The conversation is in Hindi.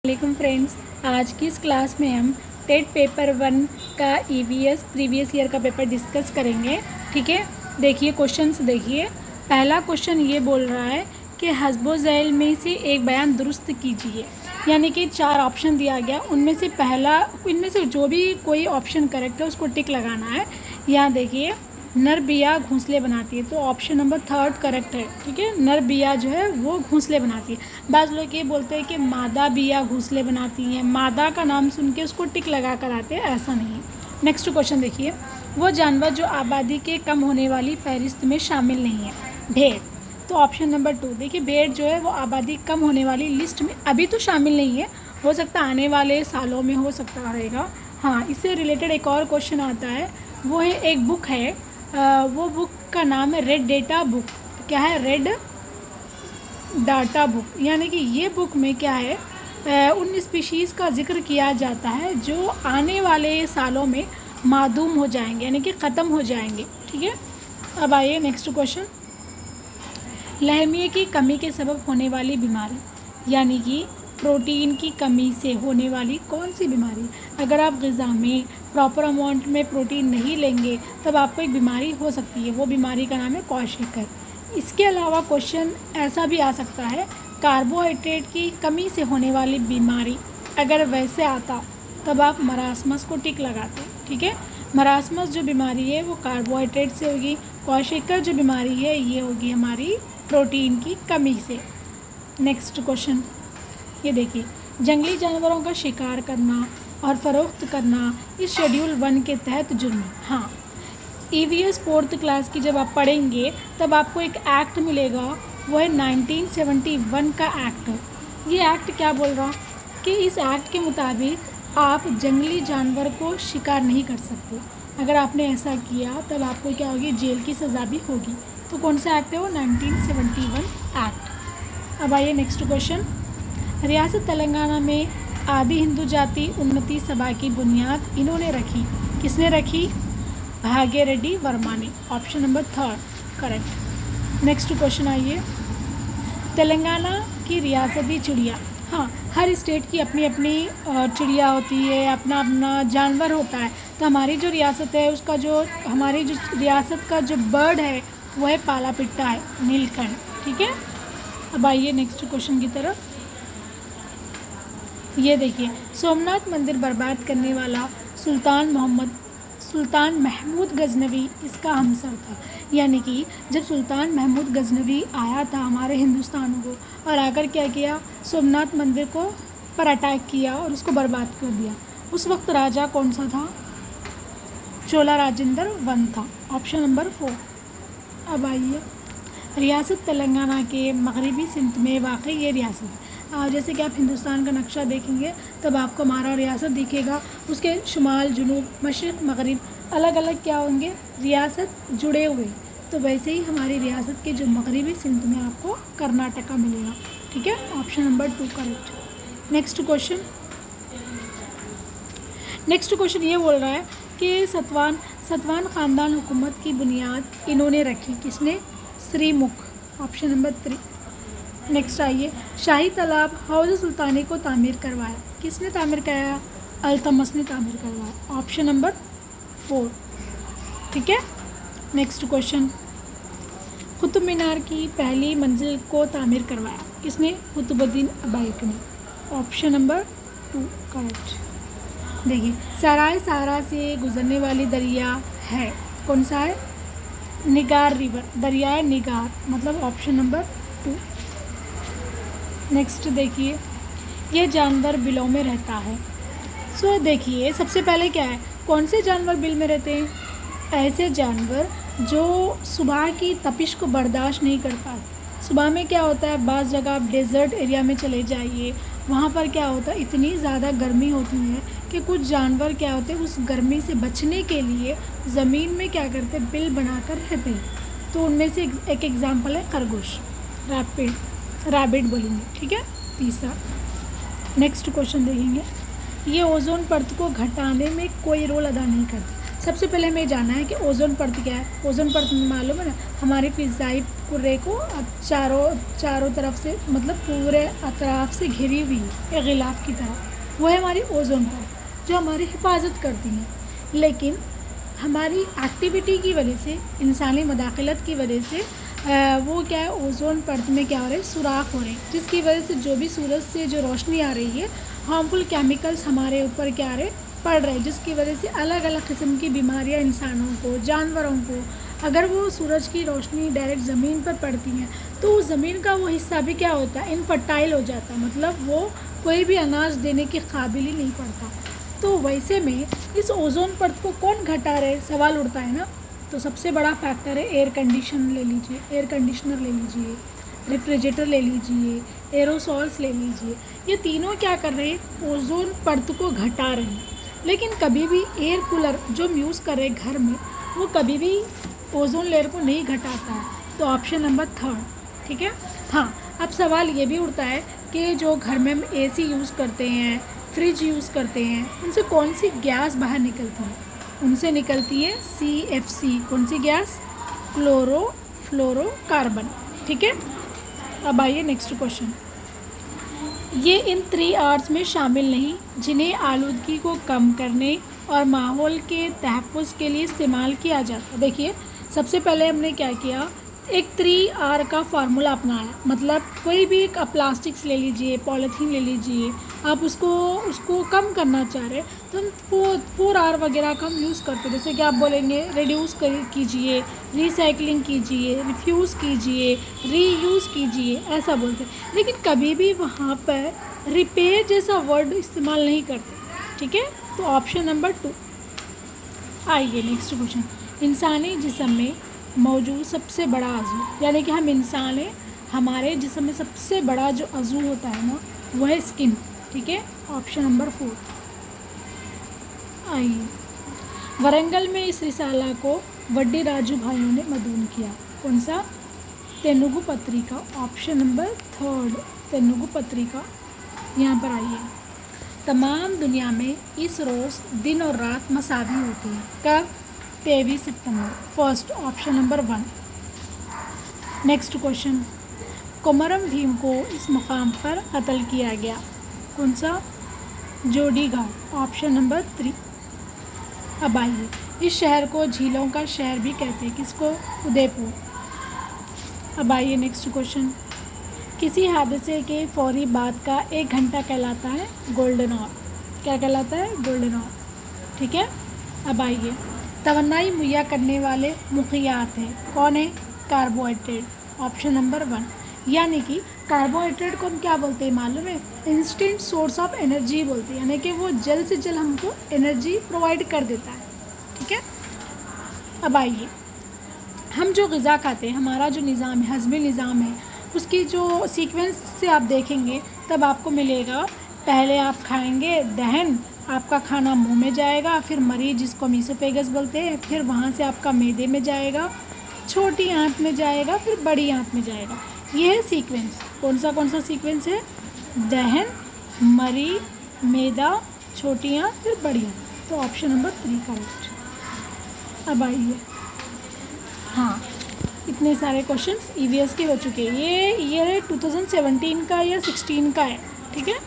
वालेकुम फ्रेंड्स, आज की इस क्लास में हम टेट पेपर 1 का ईवीएस प्रीवियस ईयर का पेपर डिस्कस करेंगे। ठीक है, देखिए क्वेश्चंस देखिए। पहला क्वेश्चन ये बोल रहा है कि हस्बो ज़ैल में से एक बयान दुरुस्त कीजिए। यानी कि 4 ऑप्शन दिया गया, उनमें से इनमें से जो भी कोई ऑप्शन करेक्ट है उसको टिक लगाना है। यहाँ देखिए, नर बिया घोंसले बनाती है, तो ऑप्शन नंबर 3 करेक्ट है। ठीक है, नर बिया जो है वो घोंसले बनाती है। बाज़ लोग ये बोलते हैं कि मादा बिया घोंसले बनाती हैं, मादा का नाम सुन के उसको टिक लगा कर आते हैं, ऐसा नहीं है। नेक्स्ट क्वेश्चन देखिए, वो जानवर जो आबादी के कम होने वाली फहरिस्त में शामिल नहीं है, भेड़। तो ऑप्शन नंबर 2 देखिए, भेड़ जो है वो आबादी कम होने वाली लिस्ट में अभी तो शामिल नहीं है, हो सकता है आने वाले सालों में हो सकता रहेगा। हाँ, इससे रिलेटेड एक और क्वेश्चन आता है, वो है एक बुक है, वो बुक का नाम है रेड डेटा बुक। क्या है? Red data book. यानी कि ये बुक में क्या है, उन स्पीशीज़ का जिक्र किया जाता है जो आने वाले सालों में मादूम हो जाएंगे, यानी कि ख़त्म हो जाएंगे। ठीक है, अब आइए नेक्स्ट क्वेश्चन। लहमिये की कमी के सबब होने वाली बीमारी, यानी कि प्रोटीन की कमी से होने वाली कौन सी बीमारी। अगर आप ग़िज़ा में प्रॉपर अमाउंट में प्रोटीन नहीं लेंगे तब आपको एक बीमारी हो सकती है, वो बीमारी का नाम है क्वाशिकर। इसके अलावा क्वेश्चन ऐसा भी आ सकता है, कार्बोहाइड्रेट की कमी से होने वाली बीमारी। अगर वैसे आता तब आप मरासमस को टिक लगाते। ठीक है, मरासमस जो बीमारी है वो कार्बोहाइड्रेट से होगी, क्वाशिकर जो बीमारी है ये होगी हमारी प्रोटीन की कमी से। नेक्स्ट क्वेश्चन ये देखिए, जंगली जानवरों का शिकार करना और फ़रोख्त करना इस शेड्यूल 1 के तहत जुर्म है। हाँ, ईवीएस 4th क्लास की जब आप पढ़ेंगे तब आपको एक एक्ट मिलेगा, वो है 1971 का एक्ट। ये एक्ट क्या बोल रहा कि इस एक्ट के मुताबिक आप जंगली जानवर को शिकार नहीं कर सकते। अगर आपने ऐसा किया तब आपको क्या होगी, जेल की सज़ा भी होगी। तो कौन सा एक्ट है वो? 1971 एक्ट। अब आइए नेक्स्ट क्वेश्चन। रियासत तेलंगाना में आदि हिंदू जाति उन्नति सभा की बुनियाद इन्होंने रखी। किसने रखी? भाग्य रेड्डी वर्मा ने। Option number 3 correct. Next question आइए, तेलंगाना की रियासती चिड़िया। हाँ, हर स्टेट की अपनी अपनी चिड़िया होती है, अपना अपना जानवर होता है। तो हमारी जो रियासत है उसका हमारी जो रियासत का जो बर्ड है वो है पाला पिट्टा है, नीलकंठ। ठीक है, अब आइए नेक्स्ट क्वेश्चन की तरफ। ये देखिए, सोमनाथ मंदिर बर्बाद करने वाला सुल्तान महमूद गजनवी इसका हमसर था। यानी कि जब सुल्तान महमूद गजनवी आया था हमारे हिंदुस्तान को और आकर क्या किया, सोमनाथ मंदिर को पर अटैक किया और उसको बर्बाद कर दिया। उस वक्त राजा कौन सा था? चोला राजेंद्र वन था। Option number 4। अब आइए, रियासत तेलंगाना के मगरबी सिंध में वाक़ई ये रियासत है। जैसे कि आप हिंदुस्तान का नक्शा देखेंगे तब आपको हमारा रियासत दिखेगा, उसके शुमाल, जुनूब, मशरिक़, मगरिब अलग अलग क्या होंगे, रियासत जुड़े हुए। तो वैसे ही हमारी रियासत के जो मगरबी सिंध में आपको कर्नाटका मिलेगा। ठीक है, option number 2 correct. Next question ये बोल रहा है कि सतवान ख़ानदान हुकूमत की बुनियाद इन्होंने रखी। किसने? श्रीमुख। Option number 3। नेक्स्ट आइए, शाही तालाब हौज़ सुल्तानी को तामीर करवाया। किसने तामीर कराया? अल्तमस ने तामीर करवाया। Option number 4। ठीक है, नेक्स्ट क्वेश्चन, कुतुब मीनार की पहली मंजिल को तामीर करवाया। किसने? कुतुबुद्दीन ऐबक ने। Option number 2 correct. देखिए, सराय सहारा से गुजरने वाली दरिया है, कौन सा है? निगार रिवर, दरियाए निगार, मतलब ऑप्शन नंबर 2। नेक्स्ट देखिए, ये जानवर बिलों में रहता है। सो देखिए, सबसे पहले क्या है, कौन से जानवर बिल में रहते हैं? ऐसे जानवर जो सुबह की तपिश को बर्दाश्त नहीं कर पाते। सुबह में क्या होता है, बाज़ जगह आप डेज़र्ट एरिया में चले जाइए, वहाँ पर क्या होता है, इतनी ज़्यादा गर्मी होती है कि कुछ जानवर क्या होते हैं, उस गर्मी से बचने के लिए ज़मीन में क्या करते हैं, बिल बनाकर रहते हैं। तो उनमें से एक एग्ज़ाम्पल है खरगोश, रैबिट बोलेंगे। ठीक है, तीसरा। नेक्स्ट क्वेश्चन देखेंगे, ये ओजोन परत को घटाने में कोई रोल अदा नहीं करते। सबसे पहले हमें जानना है कि ओजोन परत क्या है। ओजोन परत मालूम है ना, हमारी फ़िज़ाई कुर्रे को चारों तरफ से मतलब पूरे अतराफ से घिरी हुई है, एक गिलाफ की तरह। वो है हमारी ओजोन परत जो हमारी हिफाजत करती है। लेकिन हमारी एक्टिविटी की वजह से, इंसानी मदाखलत की वजह से वो क्या है, ओजोन परत में क्या हो रहा है, सुराख हो रहे हैं, जिसकी वजह से जो भी सूरज से जो रोशनी आ रही है, हार्मफुल केमिकल्स हमारे ऊपर क्या आ रहे पड़ रहे हैं, जिसकी वजह से अलग अलग किस्म की बीमारियां इंसानों को, जानवरों को, अगर वो सूरज की रोशनी डायरेक्ट ज़मीन पर पड़ती है तो उस ज़मीन का वो हिस्सा भी क्या होता है, इनफर्टाइल हो जाता है, मतलब वो कोई भी अनाज देने के काबिल ही नहीं पड़ता। तो वैसे में इस ओजोन परत को कौन घटा रहे, सवाल उठता है ना। तो सबसे बड़ा फैक्टर है एयर कंडीशनर ले लीजिए, रेफ्रिजरेटर ले लीजिए, एरोसॉल्स ले लीजिए। ये तीनों क्या कर रहे हैं, ओजोन परत को घटा रहे हैं। लेकिन कभी भी एयर कूलर जो हम यूज़ कर रहे हैं घर में, वो कभी भी ओजोन लेयर को नहीं घटाता है। तो ऑप्शन नंबर 3, ठीक है। हाँ, अब सवाल ये भी उठता है कि जो घर में हम AC यूज़ करते हैं, फ्रिज यूज़ करते हैं, उनसे कौन सी गैस बाहर निकलती है। उनसे निकलती है CFC, कौन सी गैस, क्लोरोफ्लोरोकार्बन, ठीक है। अब आइए नेक्स्ट क्वेश्चन। ये इन 3 आर्ट्स में शामिल नहीं जिन्हें आलूदगी को कम करने और माहौल के तहफ़्फ़ुज़ के लिए इस्तेमाल किया जाता है। देखिए, सबसे पहले हमने क्या किया, एक 3R का फार्मूला अपनाया। मतलब कोई भी एक प्लास्टिक्स ले लीजिए, पॉलीथीन ले लीजिए, आप उसको कम करना चाह रहे तो हम 4R वगैरह का हम यूज़ करते हैं। जैसे कि आप बोलेंगे रिड्यूस कीजिए, रिसाइकलिंग कीजिए, रिफ्यूज़ कीजिए, रीयूज़ कीजिए, ऐसा बोलते हैं। लेकिन कभी भी वहाँ पर रिपेयर जैसा वर्ड इस्तेमाल नहीं करते, ठीक है। तो ऑप्शन नंबर 2। आइए नेक्स्ट क्वेश्चन। इंसानी जिस्म में मौजूद सबसे बड़ा अज़ू, यानी कि हम इंसान हैं, हमारे जिस्म में सबसे बड़ा जो अज़ू होता है ना, वह है स्किन, ठीक है। Option number 4। आइए, वरंगल में इस रिसाला को वड्डी राजू भाइयों ने मदून किया। कौन सा, तेलुगु पत्रिका। ऑप्शन नंबर 3, तेलुगु पत्रिका। यहाँ पर आइए, तमाम दुनिया में इस रोज़ दिन और रात मसावी होती है। कब, 23 सितंबर, first, option number 1। Next question, Komaram Bheem को इस मुकाम पर कत्ल किया गया। कौन सा, जोड़ी घाट, ऑप्शन नंबर 3। अब आइए, इस शहर को झीलों का शहर भी कहते हैं, किसको, उदयपुर। अब आइए नेक्स्ट क्वेश्चन, किसी हादसे के फौरी बाद का 1 घंटा कहलाता है गोल्डन आवर। क्या कहलाता है, गोल्डन आवर, ठीक है। अब आइए, तवन्नाई मुहैया करने वाले मुखियात हैं, कौन है, कार्बोहाइड्रेट, ऑप्शन नंबर 1। यानी कि कार्बोहाइड्रेट को हम क्या बोलते हैं मालूम है, इंस्टेंट सोर्स ऑफ एनर्जी बोलते हैं, यानी कि वो जल्द से जल्द हमको एनर्जी प्रोवाइड कर देता है, ठीक है। अब आइए, हम जो ग़िज़ा खाते हैं, हमारा जो निज़ाम है, हज़मी निज़ाम है, उसकी जो सीक्वेंस से आप देखेंगे तब आपको मिलेगा, पहले आप खाएंगे दहन, आपका खाना मुंह में जाएगा, फिर मरीज जिसको मीसोफेगस बोलते हैं, फिर वहाँ से आपका मैदे में जाएगा, छोटी आंत में जाएगा, फिर बड़ी आंत में जाएगा। ये है सीक्वेंस। कौन सा सीक्वेंस है, दहन, मरी, मैदा, छोटी आंत, फिर बड़ी आंत। तो ऑप्शन नंबर 3 करेक्ट। अब आइए, हाँ, इतने सारे क्वेश्चंस EVS के हो चुके हैं। ये ईयर 2017 का या 16 का है, ठीक है।